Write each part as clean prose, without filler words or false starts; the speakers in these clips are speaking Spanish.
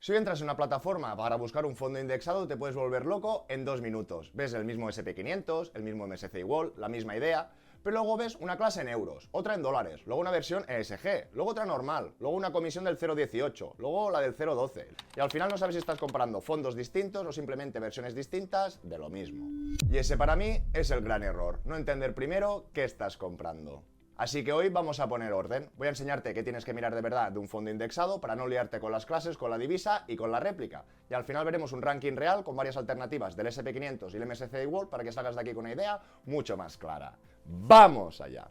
Si hoy entras en una plataforma para buscar un fondo indexado, te puedes volver loco en 2 minutos. Ves el mismo SP500, el mismo MSCI World, la misma idea, pero luego ves una clase en euros, otra en dólares, luego una versión ESG, luego otra normal, luego una comisión del 0,18, luego la del 0,12. Y al final no sabes si estás comparando fondos distintos o simplemente versiones distintas de lo mismo. Y ese para mí es el gran error, no entender primero qué estás comprando. Así que hoy vamos a poner orden. Voy a enseñarte qué tienes que mirar de verdad de un fondo indexado para no liarte con las clases, con la divisa y con la réplica. Y al final veremos un ranking real con varias alternativas del SP500 y el MSCI World para que salgas de aquí con una idea mucho más clara. ¡Vamos allá!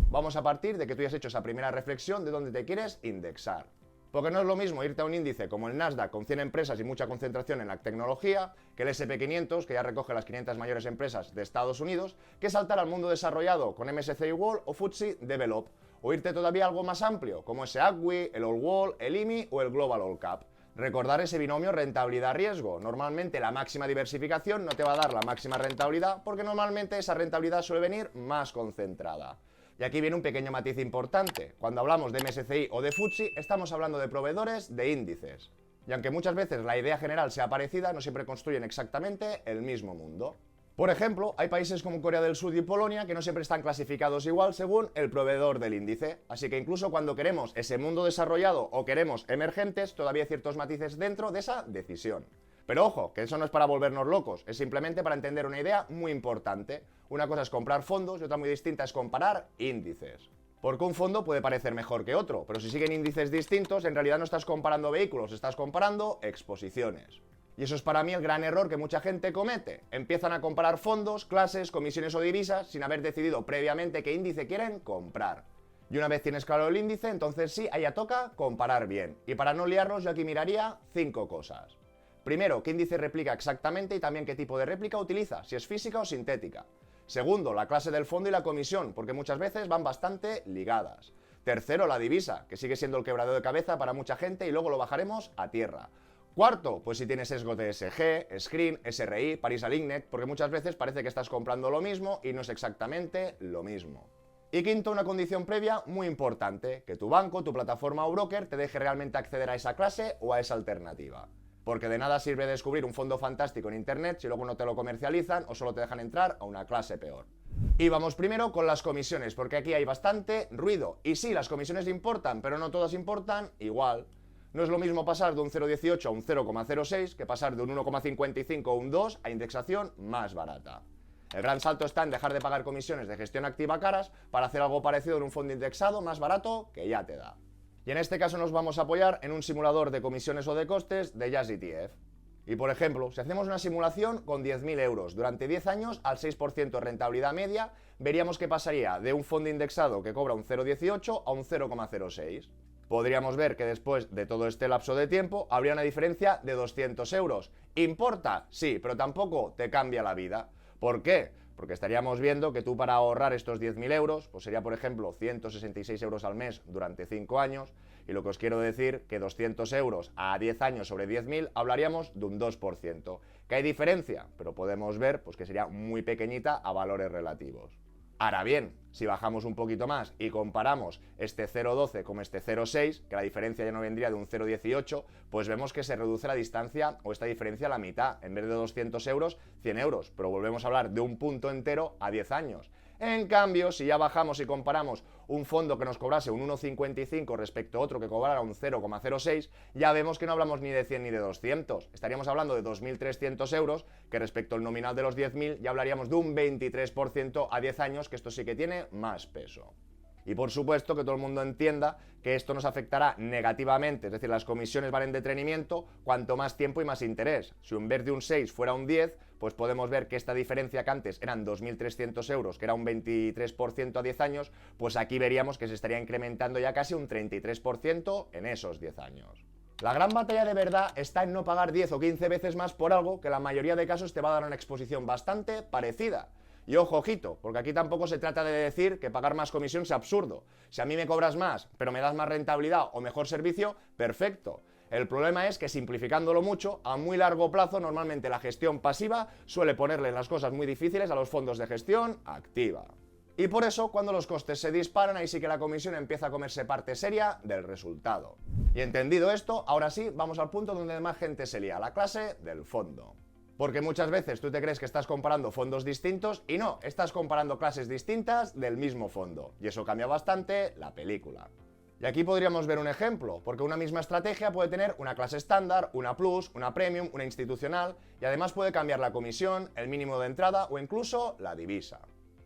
Vamos a partir de que tú ya has hecho esa primera reflexión de dónde te quieres indexar. Porque no es lo mismo irte a un índice como el Nasdaq con 100 empresas y mucha concentración en la tecnología, que el SP500, que ya recoge las 500 mayores empresas de Estados Unidos, que saltar al mundo desarrollado con MSCI World o FTSE Develop, o irte todavía a algo más amplio, como ese ACWI, el All World, el IMI o el Global All Cap. Recordar ese binomio rentabilidad-riesgo. Normalmente la máxima diversificación no te va a dar la máxima rentabilidad, porque normalmente esa rentabilidad suele venir más concentrada. Y aquí viene un pequeño matiz importante. Cuando hablamos de MSCI o de FTSE, estamos hablando de proveedores de índices. Y aunque muchas veces la idea general sea parecida, no siempre construyen exactamente el mismo mundo. Por ejemplo, hay países como Corea del Sur y Polonia que no siempre están clasificados igual según el proveedor del índice. Así que incluso cuando queremos ese mundo desarrollado o queremos emergentes, todavía hay ciertos matices dentro de esa decisión. Pero ojo, que eso no es para volvernos locos, es simplemente para entender una idea muy importante. Una cosa es comprar fondos y otra muy distinta es comparar índices. Porque un fondo puede parecer mejor que otro, pero si siguen índices distintos, en realidad no estás comparando vehículos, estás comparando exposiciones. Y eso es para mí el gran error que mucha gente comete. Empiezan a comparar fondos, clases, comisiones o divisas sin haber decidido previamente qué índice quieren comprar. Y una vez tienes claro el índice, entonces sí, ahí ya toca comparar bien. Y para no liarnos, yo aquí miraría 5 cosas. Primero, qué índice replica exactamente y también qué tipo de réplica utiliza, si es física o sintética. Segundo, la clase del fondo y la comisión, porque muchas veces van bastante ligadas. Tercero, la divisa, que sigue siendo el quebradero de cabeza para mucha gente y luego lo bajaremos a tierra. Cuarto, pues si tienes sesgo de ESG, Screen, SRI, Paris Aligned, porque muchas veces parece que estás comprando lo mismo y no es exactamente lo mismo. Y quinto, una condición previa muy importante, que tu banco, tu plataforma o broker te deje realmente acceder a esa clase o a esa alternativa. Porque de nada sirve descubrir un fondo fantástico en internet si luego no te lo comercializan o solo te dejan entrar a una clase peor. Y vamos primero con las comisiones, porque aquí hay bastante ruido. Y sí, las comisiones importan, pero no todas importan igual. No es lo mismo pasar de un 0,18 a un 0,06 que pasar de un 1,55 o un 2 a indexación más barata. El gran salto está en dejar de pagar comisiones de gestión activa caras para hacer algo parecido en un fondo indexado más barato que ya te da. Y en este caso nos vamos a apoyar en un simulador de comisiones o de costes de Just ETF. Y por ejemplo, si hacemos una simulación con 10.000 euros durante 10 años al 6% de rentabilidad media, veríamos que pasaría de un fondo indexado que cobra un 0,18 a un 0,06. Podríamos ver que después de todo este lapso de tiempo habría una diferencia de 200 euros. ¿Importa? Sí, pero tampoco te cambia la vida. ¿Por qué? Porque estaríamos viendo que tú para ahorrar estos 10.000 euros, pues sería por ejemplo 166 euros al mes durante 5 años, y lo que os quiero decir que 200 euros a 10 años sobre 10.000 hablaríamos de un 2%. ¿Que hay diferencia? Pero podemos ver pues, que sería muy pequeñita a valores relativos. Ahora bien, si bajamos un poquito más y comparamos este 0,12 con este 0,6, que la diferencia ya no vendría de un 0,18, pues vemos que se reduce la distancia o esta diferencia a la mitad. En vez de 200 euros, 100 euros. Pero volvemos a hablar de un punto entero a 10 años. En cambio, si ya bajamos y comparamos un fondo que nos cobrase un 1,55 respecto a otro que cobrara un 0,06, ya vemos que no hablamos ni de 100 ni de 200. Estaríamos hablando de 2.300 euros, que respecto al nominal de los 10.000 ya hablaríamos de un 23% a 10 años, que esto sí que tiene más peso. Y por supuesto que todo el mundo entienda que esto nos afectará negativamente, es decir, las comisiones van en detrimento cuanto más tiempo y más interés. Si en vez de un 6 fuera un 10, pues podemos ver que esta diferencia que antes eran 2.300 euros, que era un 23% a 10 años, pues aquí veríamos que se estaría incrementando ya casi un 33% en esos 10 años. La gran batalla de verdad está en no pagar 10 o 15 veces más por algo que en la mayoría de casos te va a dar una exposición bastante parecida. Y ojo, ojito, porque aquí tampoco se trata de decir que pagar más comisión sea absurdo. Si a mí me cobras más, pero me das más rentabilidad o mejor servicio, perfecto. El problema es que simplificándolo mucho, a muy largo plazo, normalmente la gestión pasiva suele ponerle las cosas muy difíciles a los fondos de gestión activa. Y por eso, cuando los costes se disparan, ahí sí que la comisión empieza a comerse parte seria del resultado. Y entendido esto, ahora sí, vamos al punto donde más gente se lía, la clase del fondo. Porque muchas veces tú te crees que estás comparando fondos distintos y no, estás comparando clases distintas del mismo fondo. Y eso cambia bastante la película. Y aquí podríamos ver un ejemplo, porque una misma estrategia puede tener una clase estándar, una plus, una premium, una institucional, y además puede cambiar la comisión, el mínimo de entrada o incluso la divisa.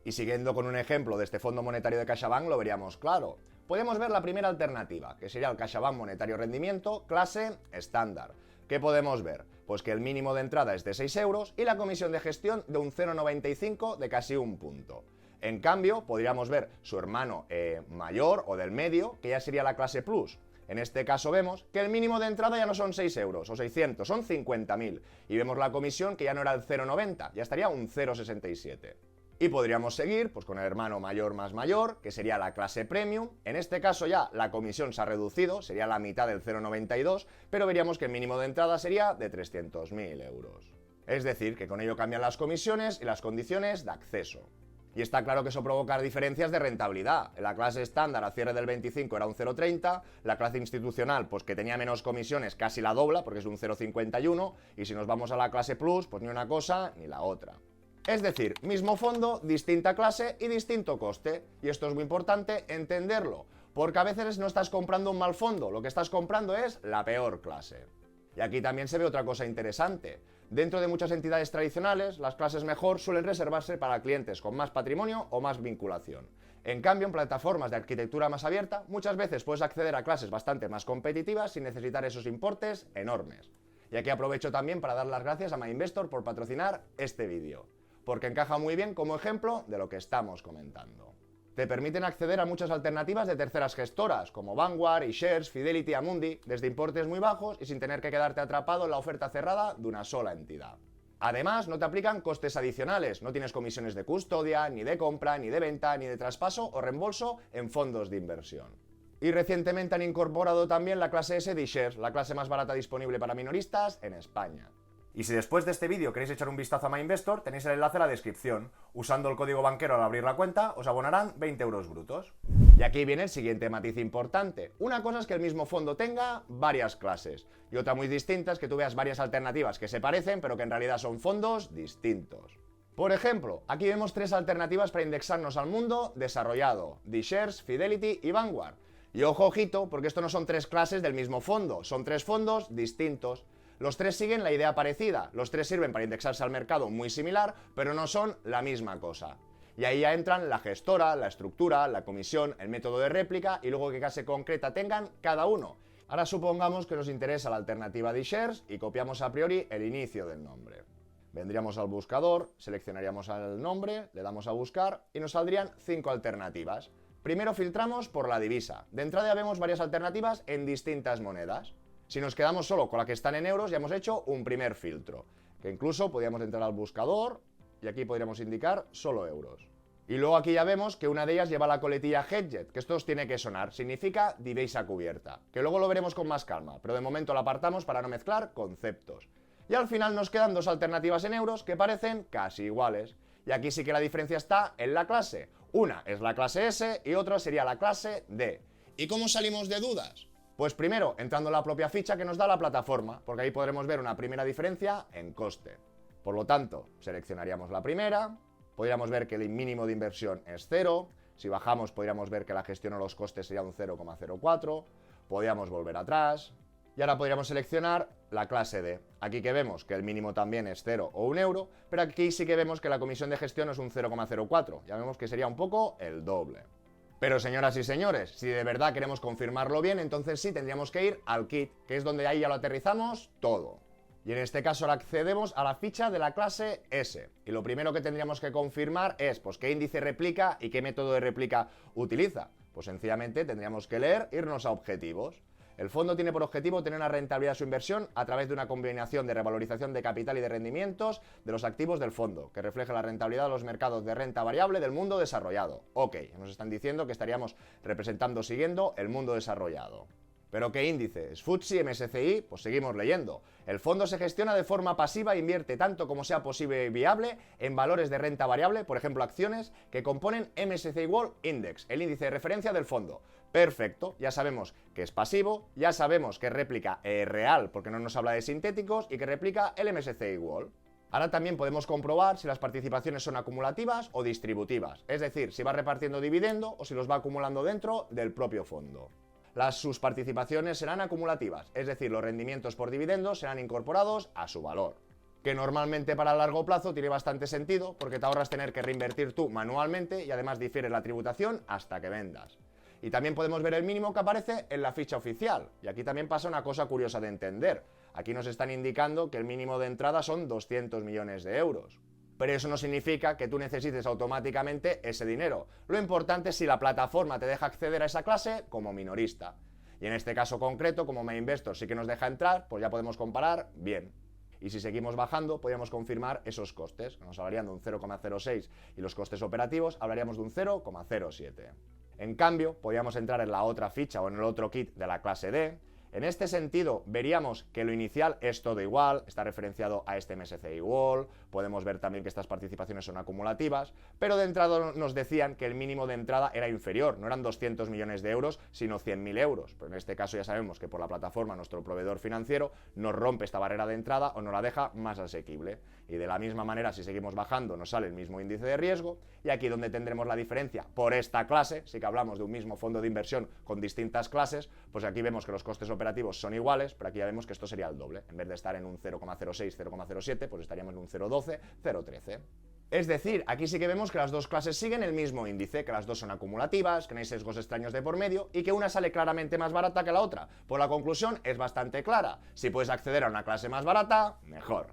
Y siguiendo con un ejemplo de este fondo monetario de CaixaBank lo veríamos claro. Podemos ver la primera alternativa, que sería el CaixaBank Monetario Rendimiento, clase estándar. ¿Qué podemos ver? Pues que el mínimo de entrada es de 6 euros y la comisión de gestión de un 0,95 de casi un punto. En cambio, podríamos ver su hermano mayor o del medio, que ya sería la clase plus. En este caso vemos que el mínimo de entrada ya no son 6 euros o 600, son 50.000. Y vemos la comisión que ya no era el 0,90, ya estaría un 0,67. Y podríamos seguir pues, con el hermano mayor más mayor, que sería la clase premium. En este caso ya la comisión se ha reducido, sería la mitad del 0,92, pero veríamos que el mínimo de entrada sería de 300.000 euros. Es decir, que con ello cambian las comisiones y las condiciones de acceso. Y está claro que eso provoca diferencias de rentabilidad. En la clase estándar a cierre del 25 era un 0,30, la clase institucional pues que tenía menos comisiones casi la dobla porque es un 0,51 y si nos vamos a la clase plus pues ni una cosa ni la otra. Es decir, mismo fondo, distinta clase y distinto coste. Y esto es muy importante entenderlo, porque a veces no estás comprando un mal fondo, lo que estás comprando es la peor clase. Y aquí también se ve otra cosa interesante. Dentro de muchas entidades tradicionales, las clases mejor suelen reservarse para clientes con más patrimonio o más vinculación. En cambio, en plataformas de arquitectura más abierta, muchas veces puedes acceder a clases bastante más competitivas sin necesitar esos importes enormes. Y aquí aprovecho también para dar las gracias a MyInvestor por patrocinar este vídeo, porque encaja muy bien como ejemplo de lo que estamos comentando. Te permiten acceder a muchas alternativas de terceras gestoras, como Vanguard, eShares, Fidelity, Amundi, desde importes muy bajos y sin tener que quedarte atrapado en la oferta cerrada de una sola entidad. Además, no te aplican costes adicionales, no tienes comisiones de custodia, ni de compra, ni de venta, ni de traspaso o reembolso en fondos de inversión. Y recientemente han incorporado también la clase S de eShares, la clase más barata disponible para minoristas en España. Y si después de este vídeo queréis echar un vistazo a MyInvestor, tenéis el enlace en la descripción. Usando el código banquero al abrir la cuenta, os abonarán 20 euros brutos. Y aquí viene el siguiente matiz importante. Una cosa es que el mismo fondo tenga varias clases, y otra muy distinta es que tú veas varias alternativas que se parecen, pero que en realidad son fondos distintos. Por ejemplo, aquí vemos 3 alternativas para indexarnos al mundo desarrollado: eShares, Fidelity y Vanguard. Y ojo, ojito, porque esto no son 3 clases del mismo fondo, son 3 fondos distintos. Los 3 siguen la idea parecida, los 3 sirven para indexarse al mercado muy similar, pero no son la misma cosa. Y ahí ya entran la gestora, la estructura, la comisión, el método de réplica y luego qué clase concreta tengan cada uno. Ahora supongamos que nos interesa la alternativa de eShares y copiamos a priori el inicio del nombre. Vendríamos al buscador, seleccionaríamos el nombre, le damos a buscar y nos saldrían 5 alternativas. Primero filtramos por la divisa. De entrada ya vemos varias alternativas en distintas monedas. Si nos quedamos solo con la que están en euros, ya hemos hecho un primer filtro, que incluso podríamos entrar al buscador y aquí podríamos indicar solo euros. Y luego aquí ya vemos que una de ellas lleva la coletilla Hedged, que esto os tiene que sonar, significa divisa cubierta, que luego lo veremos con más calma, pero de momento la apartamos para no mezclar conceptos. Y al final nos quedan 2 alternativas en euros que parecen casi iguales. Y aquí sí que la diferencia está en la clase. Una es la clase S y otra sería la clase D. ¿Y cómo salimos de dudas? Pues primero, entrando en la propia ficha que nos da la plataforma, porque ahí podremos ver una primera diferencia en coste. Por lo tanto, seleccionaríamos la primera, podríamos ver que el mínimo de inversión es 0, si bajamos podríamos ver que la gestión o los costes sería un 0,04, podríamos volver atrás, y ahora podríamos seleccionar la clase D. Aquí que vemos que el mínimo también es 0 o 1 euro, pero aquí sí que vemos que la comisión de gestión es un 0,04, ya vemos que sería un poco el doble. Pero señoras y señores, si de verdad queremos confirmarlo bien, entonces sí tendríamos que ir al kit, que es donde ahí ya lo aterrizamos todo. Y en este caso ahora accedemos a la ficha de la clase S. Y lo primero que tendríamos que confirmar es pues qué índice replica y qué método de réplica utiliza. Pues sencillamente tendríamos que leer, irnos a objetivos. El fondo tiene por objetivo tener una rentabilidad de su inversión a través de una combinación de revalorización de capital y de rendimientos de los activos del fondo, que refleje la rentabilidad de los mercados de renta variable del mundo desarrollado. Ok, nos están diciendo que estaríamos representando siguiendo el mundo desarrollado. ¿Pero qué índices? FTSE, MSCI, pues seguimos leyendo. El fondo se gestiona de forma pasiva e invierte tanto como sea posible y viable en valores de renta variable, por ejemplo acciones, que componen MSCI World Index, el índice de referencia del fondo. Perfecto, ya sabemos que es pasivo, ya sabemos que réplica real, porque no nos habla de sintéticos, y que replica el MSCI World. Ahora también podemos comprobar si las participaciones son acumulativas o distributivas, es decir, si va repartiendo dividendo o si los va acumulando dentro del propio fondo. Sus participaciones serán acumulativas, es decir, los rendimientos por dividendos serán incorporados a su valor. Que normalmente para el largo plazo tiene bastante sentido porque te ahorras tener que reinvertir tú manualmente y además difieres la tributación hasta que vendas. Y también podemos ver el mínimo que aparece en la ficha oficial. Y aquí también pasa una cosa curiosa de entender. Aquí nos están indicando que el mínimo de entrada son 200 millones de euros. Pero eso no significa que tú necesites automáticamente ese dinero. Lo importante es si la plataforma te deja acceder a esa clase como minorista. Y en este caso concreto, como MyInvestor sí que nos deja entrar, pues ya podemos comparar bien. Y si seguimos bajando, podríamos confirmar esos costes. Nos hablarían de un 0,06 y los costes operativos hablaríamos de un 0,07. En cambio, podríamos entrar en la otra ficha o en el otro kit de la clase D. En este sentido, veríamos que lo inicial es todo igual, está referenciado a este MSCI World, podemos ver también que estas participaciones son acumulativas, pero de entrada nos decían que el mínimo de entrada era inferior, no eran 200 millones de euros, sino 100.000 euros. Pero en este caso ya sabemos que por la plataforma nuestro proveedor financiero nos rompe esta barrera de entrada o nos la deja más asequible. Y de la misma manera, si seguimos bajando, nos sale el mismo índice de riesgo, y aquí donde tendremos la diferencia por esta clase, sí que hablamos de un mismo fondo de inversión con distintas clases, pues aquí vemos que los costes operativos son iguales, pero aquí ya vemos que esto sería el doble. En vez de estar en un 0,06, 0,07, pues estaríamos en un 0,12, 0,13. Es decir, aquí sí que vemos que las dos clases siguen el mismo índice, que las dos son acumulativas, que no hay sesgos extraños de por medio y que una sale claramente más barata que la otra. Pues la conclusión es bastante clara. Si puedes acceder a una clase más barata, mejor.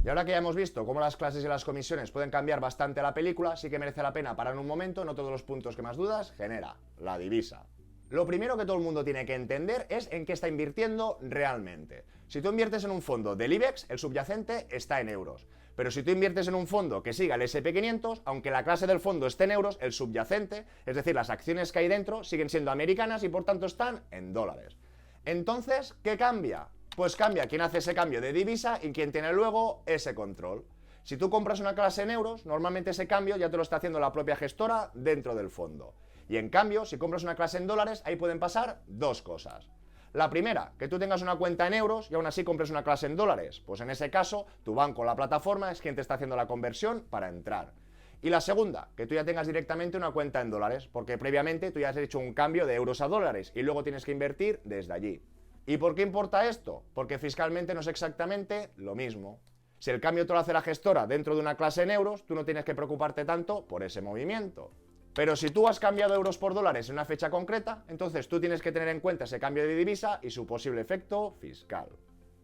Y ahora que ya hemos visto cómo las clases y las comisiones pueden cambiar bastante la película, sí que merece la pena parar un momento, no todos los puntos que más dudas genera, la divisa. Lo primero que todo el mundo tiene que entender es en qué está invirtiendo realmente. Si tú inviertes en un fondo del IBEX, el subyacente está en euros. Pero si tú inviertes en un fondo que siga el SP500, aunque la clase del fondo esté en euros, el subyacente, es decir, las acciones que hay dentro, siguen siendo americanas y por tanto están en dólares. Entonces, ¿qué cambia? Pues cambia quién hace ese cambio de divisa y quién tiene luego ese control. Si tú compras una clase en euros, normalmente ese cambio ya te lo está haciendo la propia gestora dentro del fondo. Y en cambio, si compras una clase en dólares, ahí pueden pasar dos cosas. La primera, que tú tengas una cuenta en euros y aún así compres una clase en dólares. Pues en ese caso, tu banco o la plataforma es quien te está haciendo la conversión para entrar. Y la segunda, que tú ya tengas directamente una cuenta en dólares, porque previamente tú ya has hecho un cambio de euros a dólares y luego tienes que invertir desde allí. ¿Y por qué importa esto? Porque fiscalmente no es exactamente lo mismo. Si el cambio te lo hace la gestora dentro de una clase en euros, tú no tienes que preocuparte tanto por ese movimiento. Pero si tú has cambiado euros por dólares en una fecha concreta, entonces tú tienes que tener en cuenta ese cambio de divisa y su posible efecto fiscal.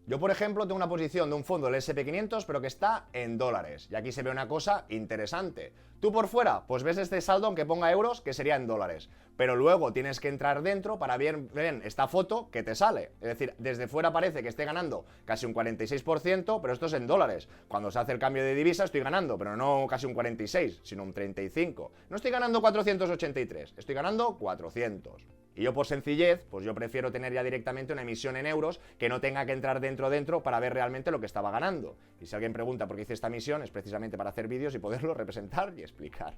Yo, por ejemplo, tengo una posición de un fondo del SP500, pero que está en dólares. Y aquí se ve una cosa interesante. Tú por fuera, pues ves este saldo aunque ponga euros, que sería en dólares. Pero luego tienes que entrar dentro para ver esta foto que te sale. Es decir, desde fuera parece que esté ganando casi un 46%, pero esto es en dólares. Cuando se hace el cambio de divisa estoy ganando, pero no casi un 46, sino un 35. No estoy ganando 483, estoy ganando 400. Y yo por sencillez, pues yo prefiero tener ya directamente una emisión en euros que no tenga que entrar dentro para ver realmente lo que estaba ganando. Y si alguien pregunta por qué hice esta emisión, es precisamente para hacer vídeos y poderlo representar y explicar.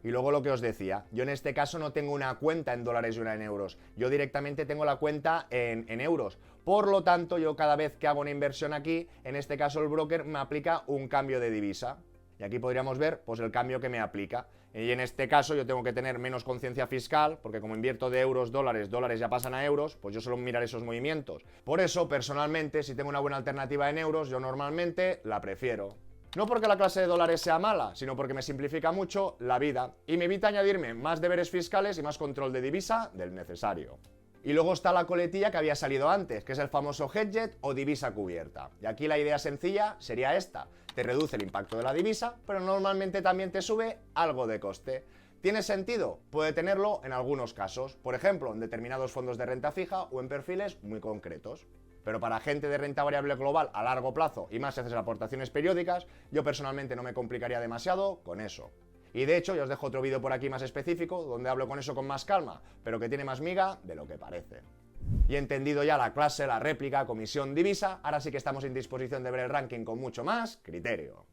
Y luego lo que os decía, yo en este caso no tengo una cuenta en dólares y una en euros. Yo directamente tengo la cuenta en euros. Por lo tanto, yo cada vez que hago una inversión aquí, en este caso el broker me aplica un cambio de divisa. Y aquí podríamos ver pues el cambio que me aplica. Y en este caso yo tengo que tener menos conciencia fiscal, porque como invierto de euros, dólares ya pasan a euros, pues yo suelo mirar esos movimientos. Por eso, personalmente, si tengo una buena alternativa en euros, yo normalmente la prefiero. No porque la clase de dólares sea mala, sino porque me simplifica mucho la vida y me evita añadirme más deberes fiscales y más control de divisa del necesario. Y luego está la coletilla que había salido antes, que es el famoso hedged o divisa cubierta. Y aquí la idea sencilla sería esta. Te reduce el impacto de la divisa, pero normalmente también te sube algo de coste. ¿Tiene sentido? Puede tenerlo en algunos casos. Por ejemplo, en determinados fondos de renta fija o en perfiles muy concretos. Pero para gente de renta variable global a largo plazo y más si haces aportaciones periódicas, yo personalmente no me complicaría demasiado con eso. Y de hecho, ya os dejo otro vídeo por aquí más específico, donde hablo con eso con más calma, pero que tiene más miga de lo que parece. Y entendido ya la clase, la réplica, comisión, divisa, ahora sí que estamos en disposición de ver el ranking con mucho más criterio.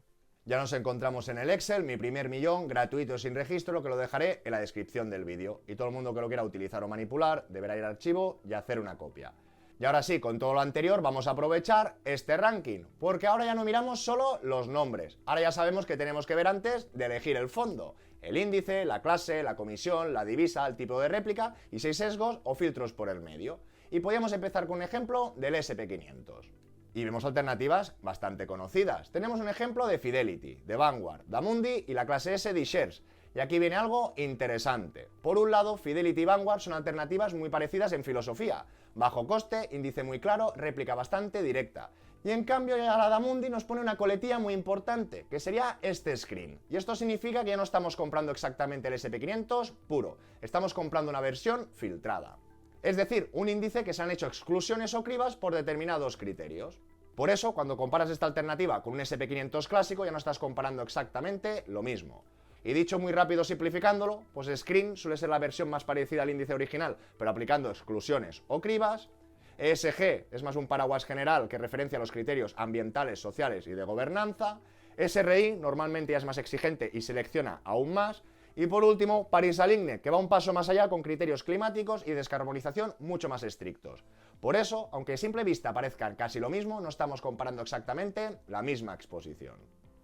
Ya nos encontramos en el Excel, mi primer millón, gratuito sin registro, que lo dejaré en la descripción del vídeo. Y todo el mundo que lo quiera utilizar o manipular deberá ir al archivo y hacer una copia. Y ahora sí, con todo lo anterior, vamos a aprovechar este ranking, porque ahora ya no miramos solo los nombres. Ahora ya sabemos que tenemos que ver antes de elegir el fondo, el índice, la clase, la comisión, la divisa, el tipo de réplica y si hay sesgos o filtros por el medio. Y podríamos empezar con un ejemplo del SP500. Y vemos alternativas bastante conocidas. Tenemos un ejemplo de Fidelity, de Vanguard, de Amundi y la clase S de Shares. Y aquí viene algo interesante. Por un lado, Fidelity y Vanguard son alternativas muy parecidas en filosofía. Bajo coste, índice muy claro, réplica bastante directa. Y en cambio, ya la de Amundi nos pone una coletilla muy importante, que sería este screen. Y esto significa que ya no estamos comprando exactamente el SP500 puro, estamos comprando una versión filtrada. Es decir, un índice que se han hecho exclusiones o cribas por determinados criterios. Por eso, cuando comparas esta alternativa con un SP500 clásico, ya no estás comparando exactamente lo mismo. Y dicho muy rápido simplificándolo, pues Screen suele ser la versión más parecida al índice original, pero aplicando exclusiones o cribas. ESG es más un paraguas general que referencia a los criterios ambientales, sociales y de gobernanza. SRI normalmente ya es más exigente y selecciona aún más. Y por último, Paris Aligned, que va un paso más allá con criterios climáticos y descarbonización mucho más estrictos. Por eso, aunque a simple vista parezcan casi lo mismo, no estamos comparando exactamente la misma exposición.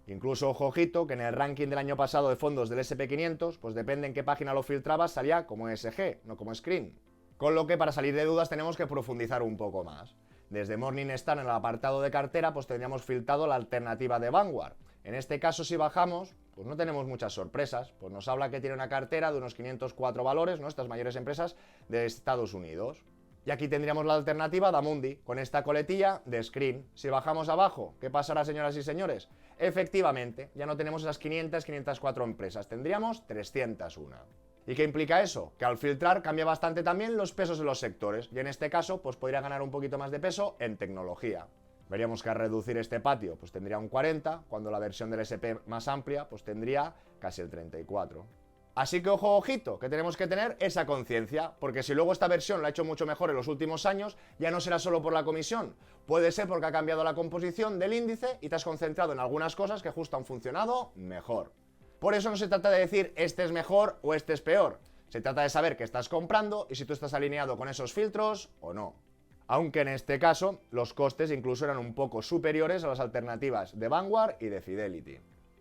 Incluso, ojo, ojito, que en el ranking del año pasado de fondos del SP500, pues depende en qué página lo filtrabas, salía como ESG, no como Screen. Con lo que para salir de dudas tenemos que profundizar un poco más. Desde Morningstar en el apartado de cartera, pues tendríamos filtrado la alternativa de Vanguard. En este caso, si bajamos, pues no tenemos muchas sorpresas, pues nos habla que tiene una cartera de unos 504 valores, ¿no?, estas mayores empresas de Estados Unidos. Y aquí tendríamos la alternativa de Amundi, con esta coletilla de Screen. Si bajamos abajo, ¿qué pasará, señoras y señores? Efectivamente, ya no tenemos esas 504 empresas, tendríamos 301. ¿Y qué implica eso? Que al filtrar cambia bastante también los pesos de los sectores, y en este caso, pues podría ganar un poquito más de peso en tecnología. Veríamos que al reducir este patio, pues tendría un 40, cuando la versión del SP más amplia, pues tendría casi el 34. Así que ojo, ojito, que tenemos que tener esa conciencia, porque si luego esta versión la ha hecho mucho mejor en los últimos años, ya no será solo por la comisión, puede ser porque ha cambiado la composición del índice y te has concentrado en algunas cosas que justo han funcionado mejor. Por eso no se trata de decir este es mejor o este es peor, se trata de saber qué estás comprando y si tú estás alineado con esos filtros o no. Aunque en este caso los costes incluso eran un poco superiores a las alternativas de Vanguard y de Fidelity.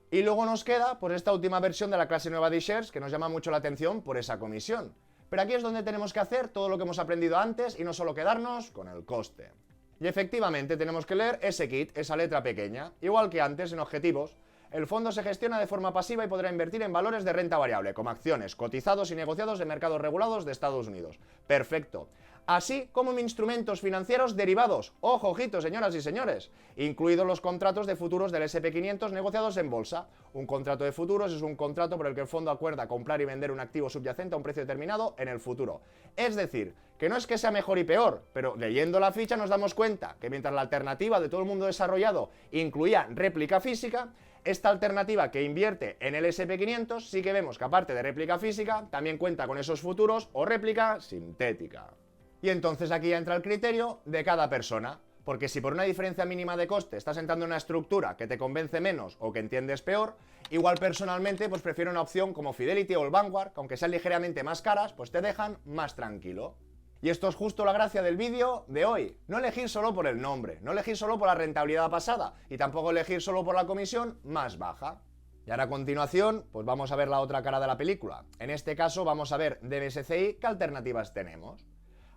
Y luego nos queda pues esta última versión de la clase nueva de Shares que nos llama mucho la atención por esa comisión. Pero aquí es donde tenemos que hacer todo lo que hemos aprendido antes y no solo quedarnos con el coste. Y efectivamente tenemos que leer ese kit, esa letra pequeña, igual que antes en objetivos. El fondo se gestiona de forma pasiva y podrá invertir en valores de renta variable, como acciones, cotizados y negociados de mercados regulados de Estados Unidos. Perfecto. Así como en instrumentos financieros derivados. Ojo, ojito, señoras y señores. Incluidos los contratos de futuros del SP500 negociados en bolsa. Un contrato de futuros es un contrato por el que el fondo acuerda comprar y vender un activo subyacente a un precio determinado en el futuro. Es decir, que no es que sea mejor y peor, pero leyendo la ficha nos damos cuenta que mientras la alternativa de todo el mundo desarrollado incluía réplica física, esta alternativa que invierte en el SP500 sí que vemos que aparte de réplica física también cuenta con esos futuros o réplica sintética. Y entonces aquí ya entra el criterio de cada persona, porque si por una diferencia mínima de coste estás entrando en una estructura que te convence menos o que entiendes peor, igual personalmente pues prefiero una opción como Fidelity o el Vanguard, que aunque sean ligeramente más caras, pues te dejan más tranquilo. Y esto es justo la gracia del vídeo de hoy, no elegir solo por el nombre, no elegir solo por la rentabilidad pasada y tampoco elegir solo por la comisión más baja. Y ahora a continuación, pues vamos a ver la otra cara de la película. En este caso vamos a ver de MSCI qué alternativas tenemos.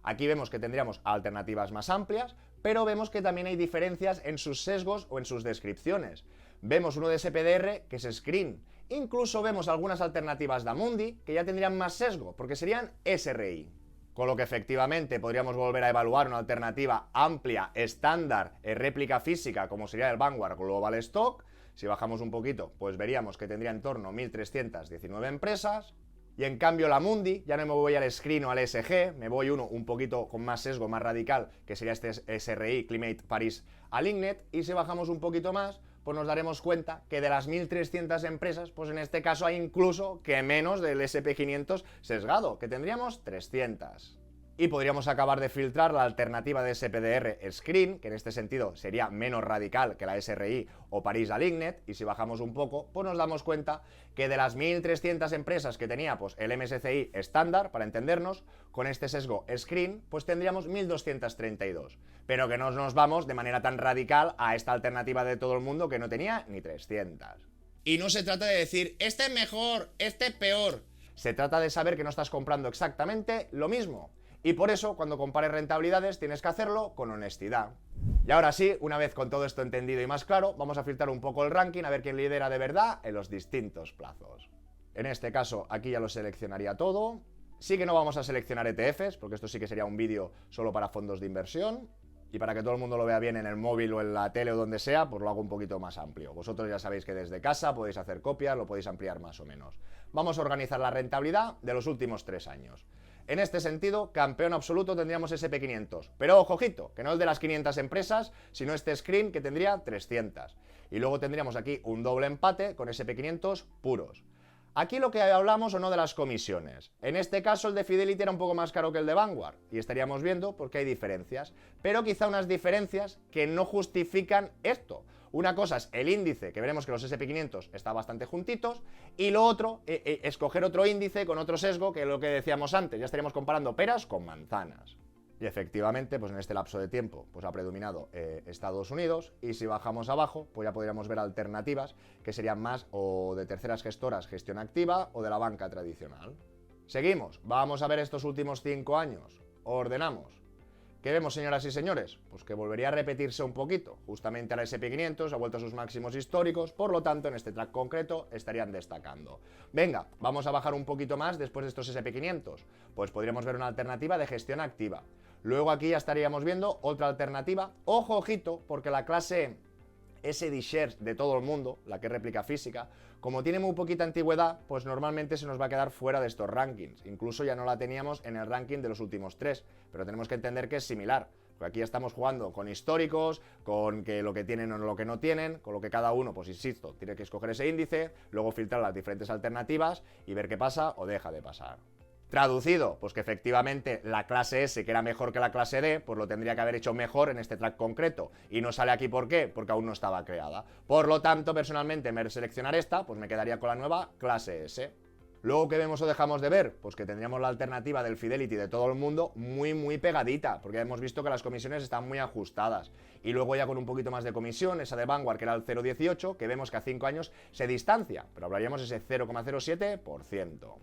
Aquí vemos que tendríamos alternativas más amplias, pero vemos que también hay diferencias en sus sesgos o en sus descripciones. Vemos uno de SPDR que es Screen. Incluso vemos algunas alternativas de Amundi que ya tendrían más sesgo, porque serían SRI. Con lo que efectivamente podríamos volver a evaluar una alternativa amplia, estándar, réplica física, como sería el Vanguard Global Stock. Si bajamos un poquito, pues veríamos que tendría en torno a 1.319 empresas. Y en cambio la Amundi, ya no me voy al Screen o al ESG, me voy uno un poquito con más sesgo, más radical, que sería este SRI, Climate Paris Aligned. Y si bajamos un poquito más, pues nos daremos cuenta que de las 1.300 empresas, pues en este caso hay incluso que menos del SP500 sesgado, que tendríamos 300. Y podríamos acabar de filtrar la alternativa de SPDR Screen, que en este sentido sería menos radical que la SRI o Paris Alignet, y si bajamos un poco, pues nos damos cuenta que de las 1.300 empresas que tenía pues, el MSCI estándar, para entendernos, con este sesgo Screen, pues tendríamos 1.232, pero que no nos vamos de manera tan radical a esta alternativa de todo el mundo que no tenía ni 300. Y no se trata de decir, este es mejor, este es peor. Se trata de saber que no estás comprando exactamente lo mismo. Y por eso, cuando compares rentabilidades, tienes que hacerlo con honestidad. Y ahora sí, una vez con todo esto entendido y más claro, vamos a filtrar un poco el ranking a ver quién lidera de verdad en los distintos plazos. En este caso, aquí ya lo seleccionaría todo. Sí que no vamos a seleccionar ETFs, porque esto sí que sería un vídeo solo para fondos de inversión. Y para que todo el mundo lo vea bien en el móvil o en la tele o donde sea, pues lo hago un poquito más amplio. Vosotros ya sabéis que desde casa podéis hacer copias, lo podéis ampliar más o menos. Vamos a organizar la rentabilidad de los últimos 3 años. En este sentido, campeón absoluto tendríamos SP500. Pero ojo, ojito, que no es de las 500 empresas, sino este screen que tendría 300. Y luego tendríamos aquí un doble empate con SP500 puros. Aquí lo que hablamos o no de las comisiones. En este caso el de Fidelity era un poco más caro que el de Vanguard. Y estaríamos viendo porque hay diferencias. Pero quizá unas diferencias que no justifican esto. Una cosa es el índice, que veremos que los SP500 están bastante juntitos, y lo otro, escoger otro índice con otro sesgo, que es lo que decíamos antes, ya estaríamos comparando peras con manzanas. Y efectivamente, pues en este lapso de tiempo, pues ha predominado Estados Unidos, y si bajamos abajo, pues ya podríamos ver alternativas que serían más o de terceras gestoras, gestión activa, o de la banca tradicional. Seguimos, vamos a ver estos últimos 5 años, ordenamos. ¿Qué vemos, señoras y señores? Pues que volvería a repetirse un poquito. Justamente a la SP500 ha vuelto a sus máximos históricos, por lo tanto, en este track concreto estarían destacando. Venga, vamos a bajar un poquito más después de estos SP500. Pues podríamos ver una alternativa de gestión activa. Luego aquí ya estaríamos viendo otra alternativa. Ojo, ojito, porque la clase SD-Shares de todo el mundo, la que es réplica física, como tiene muy poquita antigüedad, pues normalmente se nos va a quedar fuera de estos rankings. Incluso ya no la teníamos en el ranking de los últimos 3, pero tenemos que entender que es similar. Porque aquí estamos jugando con históricos, con que lo que tienen o lo que no tienen, con lo que cada uno, pues insisto, tiene que escoger ese índice, luego filtrar las diferentes alternativas y ver qué pasa o deja de pasar. Traducido, pues que efectivamente la clase S, que era mejor que la clase D, pues lo tendría que haber hecho mejor en este track concreto. Y no sale aquí, ¿por qué? Porque aún no estaba creada. Por lo tanto, personalmente, en vez de seleccionar esta, pues me quedaría con la nueva clase S. Luego, ¿qué vemos o dejamos de ver? Pues que tendríamos la alternativa del Fidelity de todo el mundo muy pegadita, porque hemos visto que las comisiones están muy ajustadas. Y luego ya con un poquito más de comisión, esa de Vanguard, que era el 0,18, que vemos que a 5 años se distancia, pero hablaríamos ese 0,07%.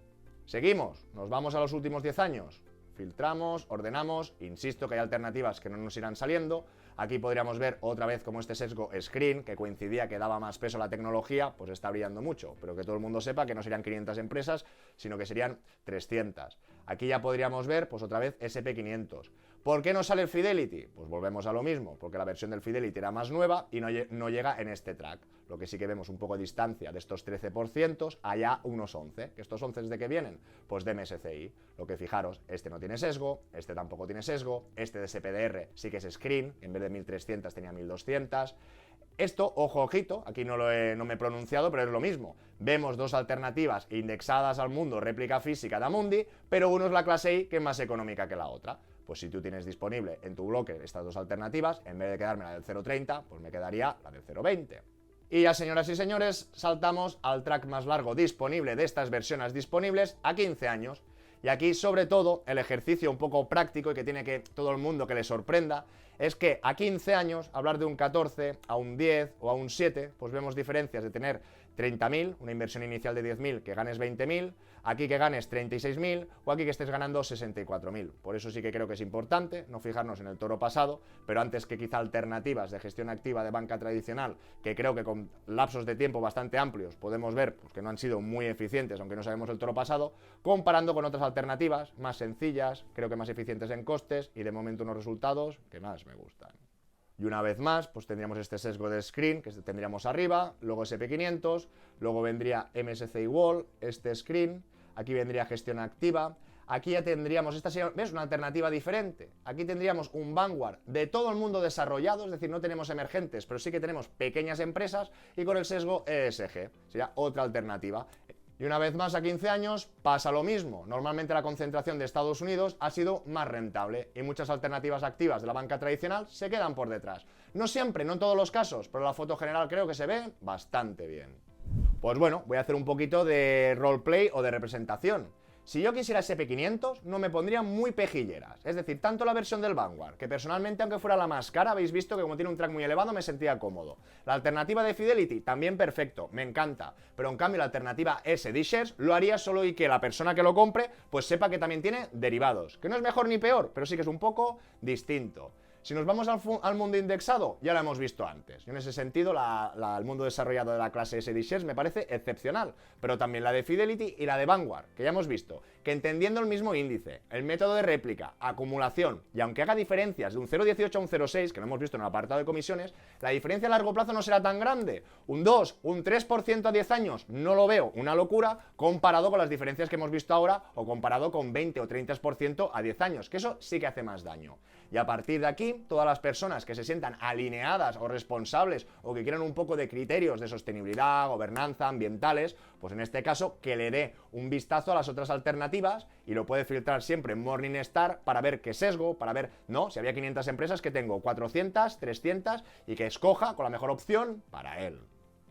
Seguimos, nos vamos a los últimos 10 años, filtramos, ordenamos, insisto que hay alternativas que no nos irán saliendo. Aquí podríamos ver otra vez como este sesgo Screen, que coincidía que daba más peso a la tecnología, pues está brillando mucho, pero que todo el mundo sepa que no serían 500 empresas, sino que serían 300. Aquí ya podríamos ver, pues otra vez SP500. ¿Por qué no sale el Fidelity? Pues volvemos a lo mismo, porque la versión del Fidelity era más nueva y no llega en este track. Lo que sí que vemos un poco de distancia de estos 13%, allá unos 11. ¿Que estos 11 de qué vienen? Pues de MSCI. Lo que fijaros, este no tiene sesgo, este tampoco tiene sesgo, este de SPDR sí que es Screen, en vez de 1.300 tenía 1.200. Esto, ojo, ojito, aquí no me he pronunciado, pero es lo mismo. Vemos dos alternativas indexadas al mundo, réplica física de Amundi, pero uno es la clase I, que es más económica que la otra. Pues si tú tienes disponible en tu bloque estas dos alternativas, en vez de quedarme la del 0,30, pues me quedaría la del 0,20. Y ya, señoras y señores, saltamos al track más largo disponible de estas versiones disponibles a 15 años. Y aquí, sobre todo, el ejercicio un poco práctico y que tiene que todo el mundo que le sorprenda, es que a 15 años, hablar de un 14, a un 10 o a un 7, pues vemos diferencias de tener 30.000, una inversión inicial de 10.000, que ganes 20.000, aquí que ganes 36.000 o aquí que estés ganando 64.000. Por eso sí que creo que es importante no fijarnos en el toro pasado, pero antes que quizá alternativas de gestión activa de banca tradicional, que creo que con lapsos de tiempo bastante amplios podemos ver pues, que no han sido muy eficientes, aunque no sabemos el toro pasado, comparando con otras alternativas más sencillas, creo que más eficientes en costes y de momento unos resultados que más me gustan. Y una vez más, pues tendríamos este sesgo de Screen, que tendríamos arriba, luego SP500, luego vendría MSCI World, este Screen, aquí vendría gestión activa, aquí ya tendríamos, esta sería, ¿ves? Una alternativa diferente. Aquí tendríamos un Vanguard de todo el mundo desarrollado, es decir, no tenemos emergentes, pero sí que tenemos pequeñas empresas y con el sesgo ESG, sería otra alternativa. Y Y una vez más a 15 años pasa lo mismo. Normalmente la concentración de Estados Unidos ha sido más rentable y muchas alternativas activas de la banca tradicional se quedan por detrás. No siempre, no en todos los casos, pero la foto general creo que se ve bastante bien. Pues bueno, voy a hacer un poquito de roleplay o de representación. Si yo quisiera SP500, no me pondría muy pejilleras. Es decir, tanto la versión del Vanguard, que personalmente, aunque fuera la más cara, habéis visto que como tiene un track muy elevado, me sentía cómodo. La alternativa de Fidelity, también perfecto, me encanta. Pero en cambio la alternativa S D-Shares lo haría solo y que la persona que lo compre, pues sepa que también tiene derivados. Que no es mejor ni peor, pero sí que es un poco distinto. Si nos vamos al mundo indexado, ya lo hemos visto antes. En ese sentido, el mundo desarrollado de la clase S D-Shares me parece excepcional, pero también la de Fidelity y la de Vanguard, que ya hemos visto, que entendiendo el mismo índice, el método de réplica, acumulación, y aunque haga diferencias de un 0,18 a un 0,6, que lo hemos visto en el apartado de comisiones, la diferencia a largo plazo no será tan grande. Un 2, un 3% a 10 años, no lo veo una locura, comparado con las diferencias que hemos visto ahora, o comparado con 20 o 30% a 10 años, que eso sí que hace más daño. Y a partir de aquí, todas las personas que se sientan alineadas o responsables o que quieran un poco de criterios de sostenibilidad, gobernanza, ambientales, pues en este caso que le dé un vistazo a las otras alternativas y lo puede filtrar siempre en Morningstar para ver qué sesgo, para ver, no, si había 500 empresas que tengo 400, 300 y que escoja con la mejor opción para él.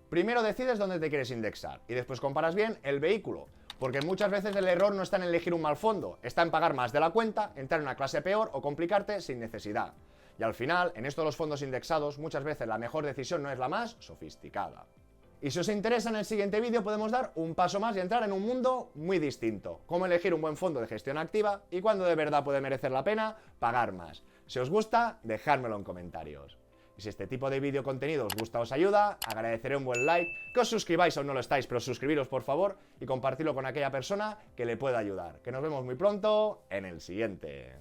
Primero decides dónde te quieres indexar y después comparas bien el vehículo. Porque muchas veces el error no está en elegir un mal fondo, está en pagar más de la cuenta, entrar en una clase peor o complicarte sin necesidad. Y al final, en esto de los fondos indexados, muchas veces la mejor decisión no es la más sofisticada. Y si os interesa, en el siguiente vídeo podemos dar un paso más y entrar en un mundo muy distinto. Cómo elegir un buen fondo de gestión activa y cuándo de verdad puede merecer la pena pagar más. Si os gusta, dejádmelo en comentarios. Y si este tipo de vídeo contenido os gusta o os ayuda, agradeceré un buen like, que os suscribáis aún no lo estáis, pero suscribiros por favor y compartirlo con aquella persona que le pueda ayudar. Que nos vemos muy pronto en el siguiente.